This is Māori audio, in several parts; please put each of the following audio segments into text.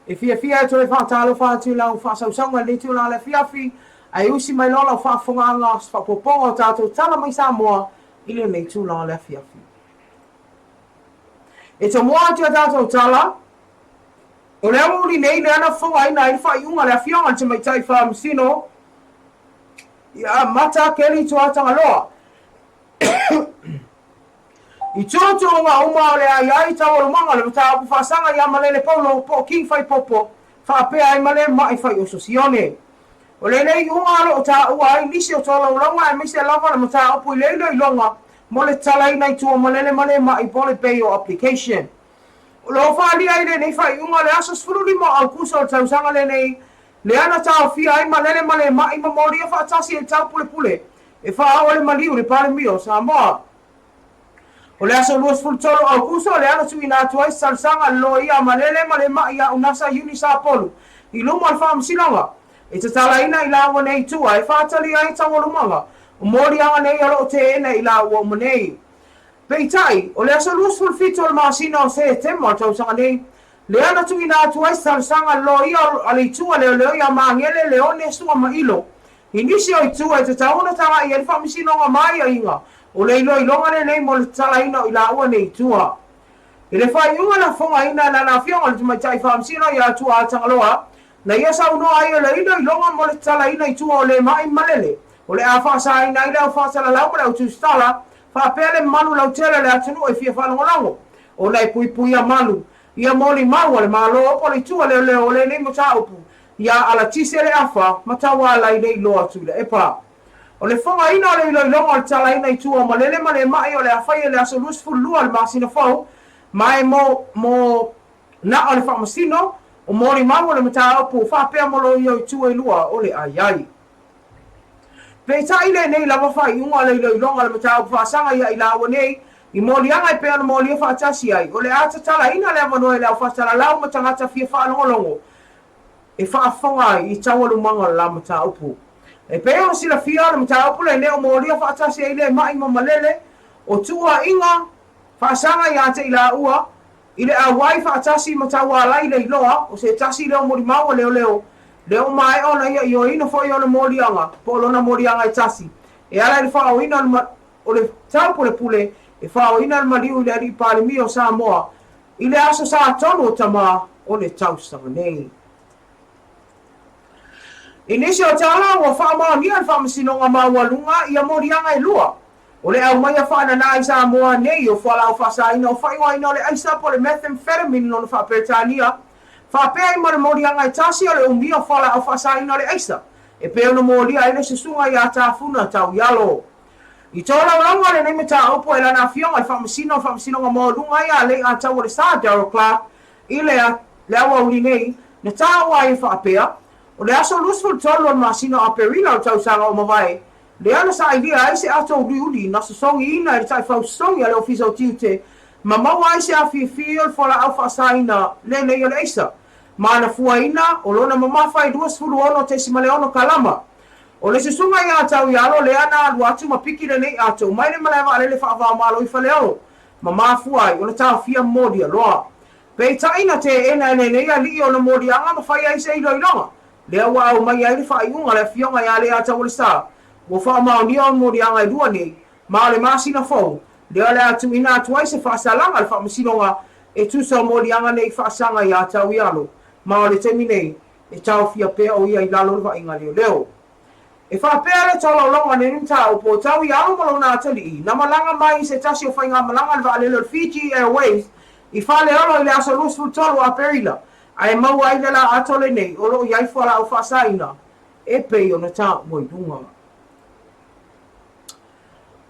e fia to le whaatalo whaatu lau whaasausaunga le tu la le fiafi, ai usi mai lola whaafonga whapoponga o tātou tala mai Samoa, ile nei tu la le fiafi. E to moa atu a tātou tala, o le amuri nei le ana whonga ina i whaiunga le fionga te mai tai whaamisino, ia mata keli to atanga loa. I tūtu ngā uma o le ai tau o manga le mata apu whaasanga ia malele paulo po king whai popo, whaapea ai male mai whai o sosione. O le nei unga alo o tā ua ai nisi o tola ulonga e misi lava le mata apu i leilo i longa, mo le tala i nei tua malele male mai pole pay o application. O lo whaali ai le nei whai unga le asas fururi mo au kusa o tausanga le nei, le ana tau fia ai malele male mai mamori a whaatasi e tau pule pule, e wha au le maliu le pare mio sa moa. O le aso luas fultolo au kuso le ana tui nā tuai salsanga lo ia malele male mai a unasa uni sa polu. I lumo al whaam sinanga. E te tala ina i lawa nei tua e whaatali ai tau lumanga. O mori anga nei alo o te ene i lawa o manei. Peitai, o le aso luas fulfito al maasina o se temo al tausanga nei. Le ana tui nā tuai salsanga lo ia ale tua leo leo ia maangele leone sua mailo. I nisi o i tua e te tauna tanga i e whaam sinanga mai a inga. O le ilo ilonga le nei mo le tala ina i la ua nei tua. I le whai unga na whonga ina na na whionga le tumaitai whaamsina i a tua a tangaloa, na ia sa unoa ai o le ilo ilonga mo le tala ina i tua o le mai malele. O le a whaasa ina i leo whaasala lau mara utu stala, whaapea le manu lau tele le atunu e fia whanongolango. O le pui pui a manu, ia moli mau le malo opo le tua leo leo o le nei mo ta upu. Ia ala tise le afa, matawa ala i nei loa tu le epa. O le whonga ina o le ilo ilonga le tala ina i tua ma lele ma le mai o le awhai le aso lus fulua le masina whau, mai mo na o le whamasino, o mori mau le mata aupu, whapea molo i o i tua i lua o le ai. Peta ile nei lava whai unga le ilo ilonga le mata aupu whaasanga ia i lawa nei, i mori anga i pea na mori o whaatasi ai, o le ata tala ina le avanoe le au whaatala lau ma tangata fia whaanongolongo, e whaafonga i tawalu manga le la mata aupu. E peo o sila fia le mta opule leo moria whaatasi e le mai mamalele o tua inga whaasanga i ate i la ua i le awai whaatasi mata wala i le iloa o se tasi leo mori maua leo mai ona ia i o ina fo i ona morianga po lona morianga i tasi e ala i le wha o ina o le tau pule pule e wha o ina le mariu i le ari pale mi o Samoa i le aso sa tonu o tama o le tau sanga nei. Inisi o tala wa whaamao ni al whaamasino ngā mawalunga i a morianga i lua. O le au mai a whaana nā i Samoa nei o whala o whasaina o whaiwa ina o le aisa po le methamphetamine no le whaperetania. Whapea i mara morianga i tasi o le umia o whala o whasaina o le aisa. E peo no moria i le sesunga i a tāwhuna tau yalo. I tōla ulanga le neime tā opo e lana fionga i whaamasino ngā mawalunga i a le a tau o le sā Darryl Clark i le awa uli nei na tā oa i whaapea. O le aso lusful tolu on masino a perila o tausanga o mawai. Le ana sa idea ai se ato uli na sa songi ina i tai fau songi ale ofisa o tiute. Ma maua ai se a fia fola au whaasaina le nei o le eisa. Ma ana fua ina o lona mamawhai 2 te simale ono kalama. O le susunga i atau i alo le ana alu atu ma piki le nei ato. Mai le maleva ale le whaava malo i whale alo. Ma mafua ai o le tau fia modia loa. Pei taina te ena e nei a li o na modianga ma whai ai se ilo ilonga. Lea wa au mai ai le whaiunga le fionga ia le ata o le sā. Wo whaamao ni au morianga i lua nei, ma le masina fau. Lea le atu ina atu ai se whaasalanga le whaamasinonga e tusa morianga nei whaasanga i ata o ialo. Ma le temi nei, e tau fia pea o ia i lalo le whainga leo. E whaapea le tolo longa ne nita o po tau i alo malo nā tali i. Na malanga mai se tasi o whainga malanga le waalelo le Fiji Airways i whale alo i le aso lusfu tolo a perila. Ai mau ai la atole nei o lo iai fala o fasaina e pei ona ta moi dunga.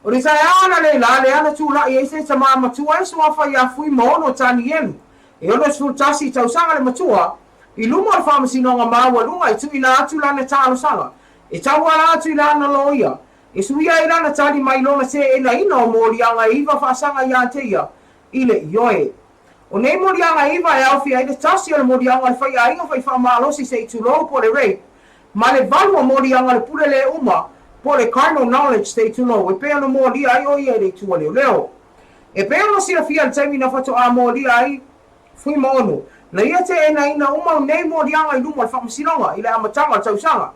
O le sai ana le ana tula i se tama matua e soa fa ia fui mono tani enu. E ono sfultasi tausanga le matua i lumo al whamasino ngā maua lunga i tui la atu lana tālo sanga. E tau ala atu lana loia. E suia i lana tali mai lona se e na ina o morianga iwa whaasanga i anteia i le ioe. O nei morianga iwa e au fia i le tasi o le morianga le whai ainga whai whaamalosi se i tulo po le rape. Ma le valu o morianga le pule le uma po le carnal knowledge se i tulo. E pea no moria ai o ia le tua leo. E pea no sila fia le taimi na whato a moria ai fui mono. na ia te e na ina uma nei mo rianga I luma le whamasinonga I le amatanga tausanga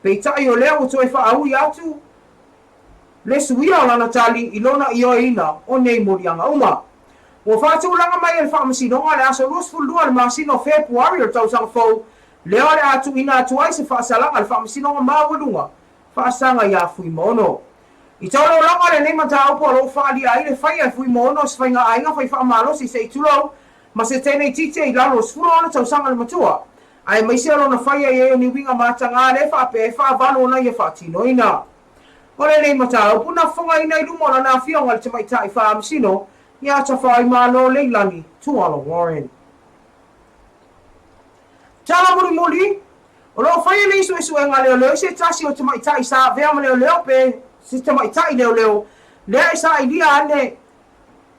pei tai o leo to e whaaui atu le suia o lana tali I lona I o ina o nei mo rianga uma ua whaatulanga mai le whamasinonga le aso luas fulua le masino Februari o tausanga fau leo le atu ina atu ai se whaasalanga le whamasinonga mawalunga whaasanga ia fui mono I tolo longa le nei mata upo lo whaali ai le whai ai fui mono se whainga ainga whai whaamalosi se itulo ma se tēnei tite I lalo sfuro ana tausanga le matua. Ai maisi alo na whaia I eo ni winga mātanga le whape whaavalo na ia whaatino ina. O le nei mata upu na whonga ina I lumo na na whionga le te maita I whaamisino I ata whai malo leilani tuala Warren. Tala muri muri, o lo whaia le isu isu e nga leo leo se tasi o te maita I sa vea ma leo leo pe se te maita I leo leo lea I sa idea ane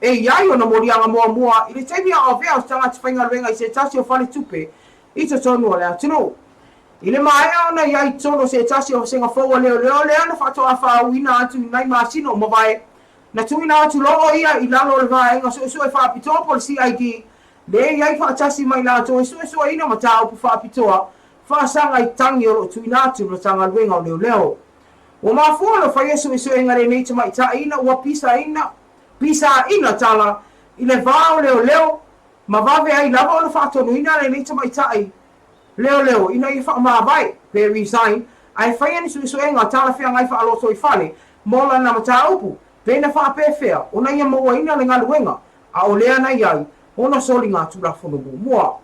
e iai o na morianga mua mua I le teimia o vea o tanga te whainga ruenga I se tasi o whale tupe I te tonu o lea tino. I le maea o na iai tono se tasi o senga whaua leo leo lea na whatoa whauina atu nai maasino o mawai na tuina atu loo ia I lalo le vaenga so e whaapitoa po le CID le iai whaatasi mai la to so ina mata upu whaapitoa whaasanga I tangi o tuina atu na tanga ruenga o leo leo. O mafua lo whaia so e ngare nei te maita ina ua pisa ina tala I le vao leo leo ma vave ai lava o le whaatonu ina le nei te maitai leo leo ina I whaamawai pe resign ai whaia ni so nga tala whia ngai whaaloto I whale mola na mata upu pe na whaapewhea o na ia maua ina le ngaluenga a o lea na iai o na soli ngā tulafono mua.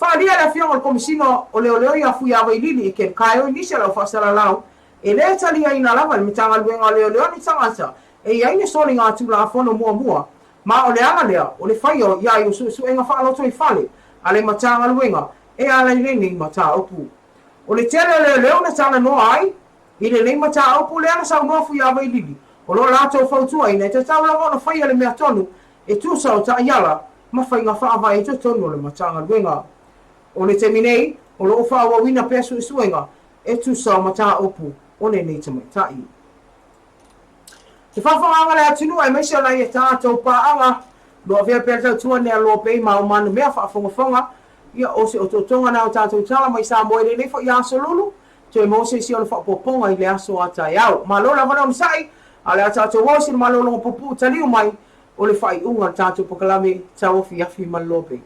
Whaalia le whia o le komisino o leo leo ia fui awa I lili I ken kaio inisia lau whaasala lau e le talia ina lava le mitanga luenga leo leo ni tangata e iai ne soli ngā tulafono mua ma o le ala lea o le whaio iai o su enga whaaloto I whale a le matanga luenga e ala I le nei mata upu. O le tele leo leo na tana noa ai I le nei mata upu lea na sau noa fui awa I lili o lo lato fautua ina te tau lava na whaia le mea tonu e tu sau ta iala ma whainga whaava e te tonu o le matanga luenga. O le teminei o lo whaawa wina pesu suenga e tu sau mata upu o le nei tamaitai. Te whawhanga le atinu ai meisio lai e tātou pāanga loa vea pēr tau tua nea loa pei mau manu mea whaafonga ia o se o totonga nao tātou tala mai sa moe le nefo I aso lulu te mo se si o le whaapoponga I le aso atai au. Ma lola wana unisai a le tātou wausi le malolo popu taliu mai o le whai unga tātou pokalame tau ofi afi malopei.